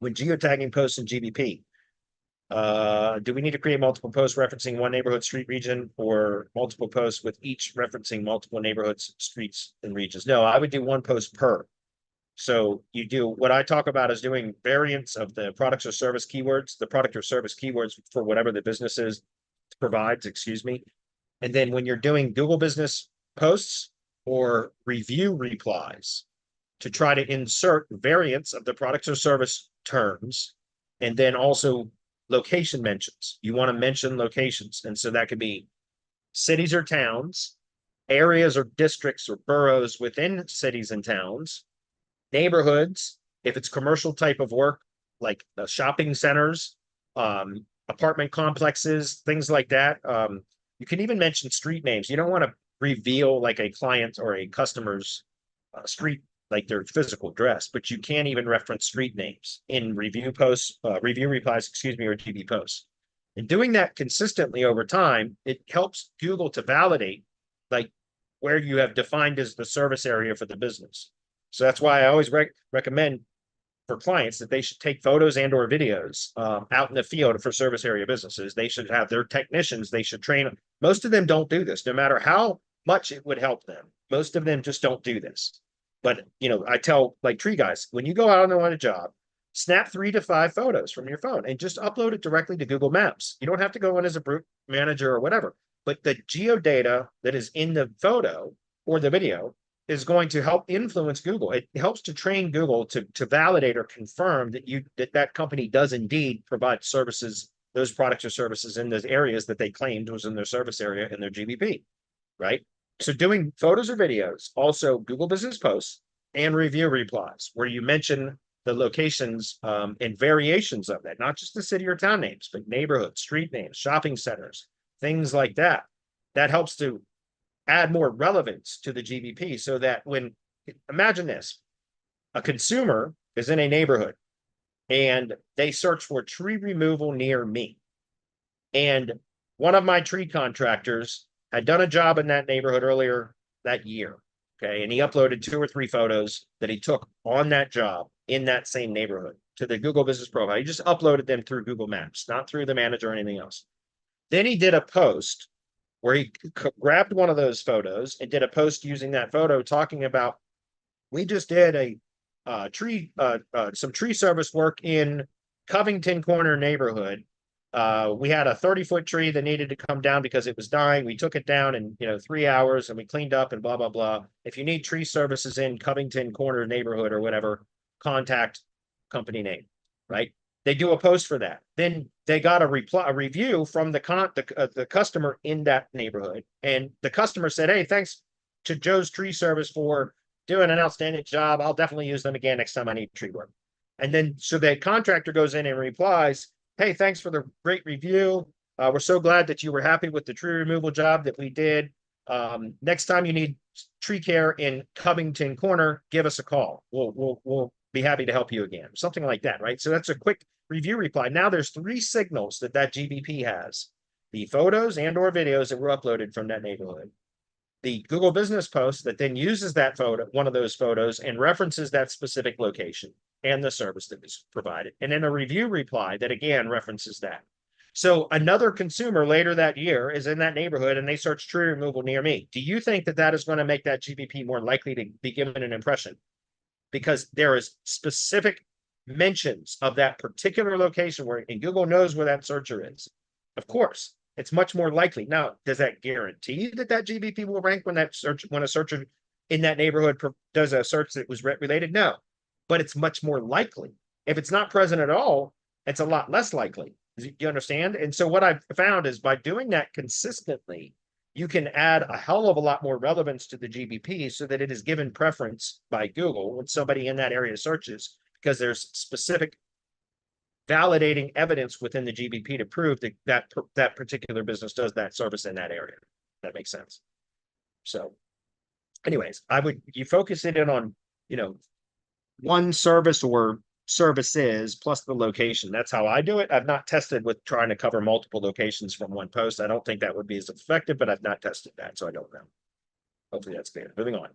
When geotagging posts in GBP, do we need to create multiple posts referencing one neighborhood, street, region, or multiple posts with each referencing multiple neighborhoods, streets, and regions? No, I would do one post per. So you do what I talk about is doing variants of the products or service keywords, the product or service keywords for whatever the business is provides, excuse me. And then when you're doing Google business posts or review replies, to try to insert variants of the products or service terms, and then also location mentions. You want to mention locations. And so that could be cities or towns, areas or districts or boroughs within cities and towns, neighborhoods, if it's commercial type of work, like shopping centers, apartment complexes, things like that. You can even mention street names. You don't want to reveal like a client or a customer's street, like their physical address, but you can even reference street names in review posts, review replies, excuse me, or GB posts. And doing that consistently over time, it helps Google to validate like where you have defined as the service area for the business. So that's why I always recommend for clients that they should take photos and or videos out in the field for service area businesses. They should have their technicians, they should train them. Most of them don't do this, no matter how much it would help them. Most of them just don't do this. But, you know, I tell like tree guys, when you go out on a job, snap 3 to 5 photos from your phone and just upload it directly to Google Maps. You don't have to go in as a brute manager or whatever, but the geo data that is in the photo or the video is going to help influence Google. It helps to train Google to validate or confirm that that company does indeed provide services, those products or services in those areas that they claimed was in their service area in their GBP, right? So doing photos or videos, also Google Business Posts and review replies, where you mention the locations and variations of that, not just the city or town names, but neighborhoods, street names, shopping centers, things like that. That helps to add more relevance to the GBP so that when, imagine this, a consumer is in a neighborhood and they search for tree removal near me. And one of my tree contractors had done a job in that neighborhood earlier that year. Okay. And he uploaded 2 or 3 photos that he took on that job in that same neighborhood to the Google Business Profile. He just uploaded them through Google Maps, not through the manager or anything else. Then he did a post where he grabbed one of those photos and did a post using that photo talking about, we just did a some tree service work in Covington Corner neighborhood. We had a 30-foot tree that needed to come down because it was dying. We took it down in 3 hours and we cleaned up and blah, blah, blah. If you need tree services in Covington Corner neighborhood or whatever, contact company name, right? They do a post for that. Then they got a review from the customer in that neighborhood. And the customer said, hey, thanks to Joe's Tree Service for doing an outstanding job. I'll definitely use them again next time I need tree work. And then so the contractor goes in and replies, hey, thanks for the great review. We're so glad that you were happy with the tree removal job that we did. Next time you need tree care in Covington Corner, give us a call. We'll be happy to help you again. Something like that, right? So that's a quick review reply. Now there's 3 signals that GBP has: the photos and or videos that were uploaded from that neighborhood, the Google Business Post that then uses that photo, one of those photos, and references that specific location and the service that was provided, and then a review reply that again references that. So another consumer later that year is in that neighborhood and they search tree removal near me. Do you think that that is going to make that GBP more likely to be given an impression? Because there is specific mentions of that particular location where, and Google knows where that searcher is. Of course, it's much more likely. Now, does that guarantee that GBP will rank when a searcher in that neighborhood does a search that was related? No, but it's much more likely. If it's not present at all, it's a lot less likely. Do you understand? And so what I've found is by doing that consistently, you can add a hell of a lot more relevance to the GBP so that it is given preference by Google when somebody in that area searches, because there's specific validating evidence within the GBP to prove that particular business does that service in that area. That makes sense. So anyways, you focus it in on, one service or services plus the location. That's how I do it. I've not tested with trying to cover multiple locations from one post. I don't think that would be as effective, but I've not tested that, so I don't know. Hopefully that's clear. Moving on.